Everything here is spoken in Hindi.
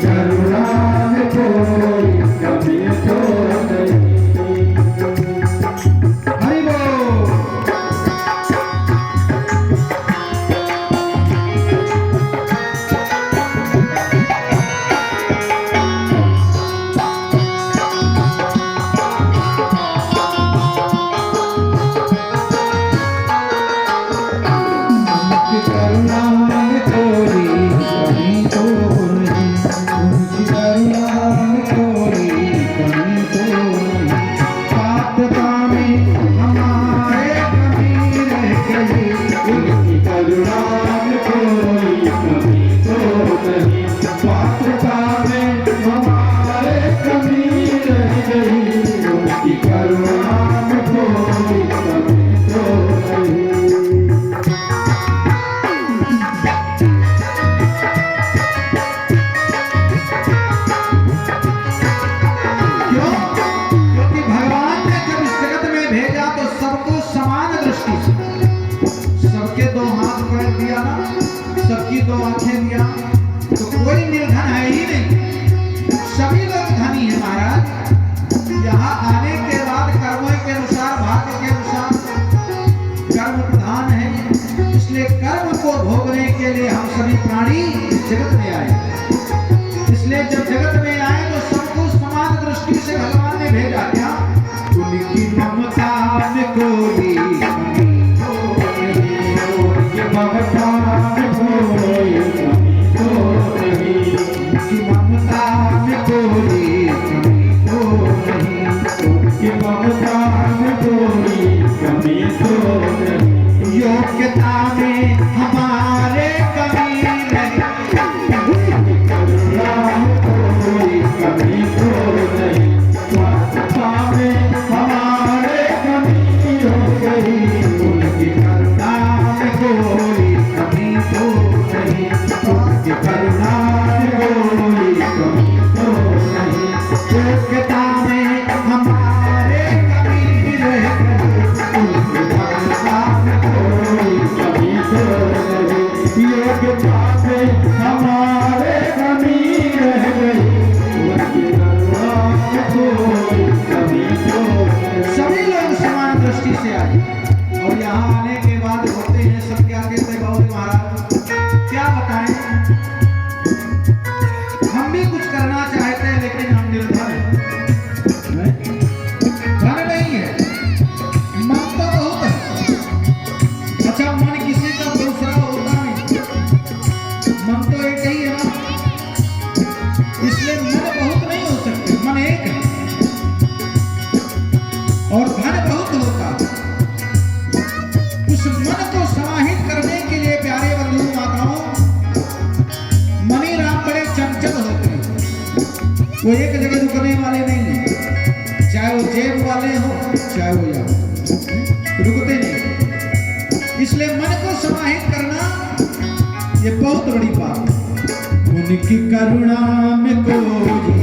करुणा में कोई कभी तो नहीं। हरि बोल। करुणा में कोई कभी तो नहीं, उनकी करुणा में कोई कभी तो नहीं। पात्रता में हमारे कमी रह गई, उनकी करुणा में कोई कभी तो नहीं। पात्रता में हमारे कमी रह गई, उनकी करुणा में कोई कभी तो नहीं। सबकी दो आंखें दिया तो कोई निर्धन है ही नहीं, सभी लोग धनी है महाराज। यहाँ आने के बाद कर्मों के अनुसार भाग्य के अनुसार कर्म प्रधान है, इसलिए कर्म को भोगने के लिए हम सभी प्राणी जगत में आए। इसलिए जब जगत में आए तो सबको समान दृष्टि से भगवान ने भेजा। क्या उनकी ममता में कोई कमी तो नहीं, उनकी ममता में कोई कमी तो नहीं, उनकी ममता में कोई कमी तो नहीं, उनकी ममता में कोई कमी तो नहीं। योग्यता में हमारे कमी नहीं, उनकी करुणा में कोई कमी तो नहीं। स्वार्थता में हमारे कमी हो गई, उनकी करुणा में कोई कमी तो नहीं, उनकी करुणा में कोई कमी तो नहीं। योग्यता में हमारे कमी रह गई, उनकी करुणा में कोई कमी तो नहीं। योग्यता में हमारे कमी रह गई, उनकी करुणा में कोई कमी तो नहीं। सभी लोग समान दृष्टि से आए और यहाँ आने के बाद होते हैं सब क्या कहते हैं गौरी महाराज, क्या बताएं। हम भी कुछ करना चाहते हैं लेकिन हम निर्धन हैं, धन नहीं है, मन तो बहुत है। अच्छा मन किसी का दूसरा होता नहीं, मन तो एक ही है ना, इसलिए मन बहुत नहीं हो सकते, मन एक है और धन बहुत होता है। उस मन को समाहित करने के लिए प्यारे बंधु माताओं, मणि राम बड़े चंचल होते हैं, वो एक जगह रुकने वाले नहीं है, चाहे वो जेब वाले हो चाहे वो या रुकते नहीं। इसलिए मन को समाहित करना ये बहुत बड़ी बात है। उनकी करुणा में कोई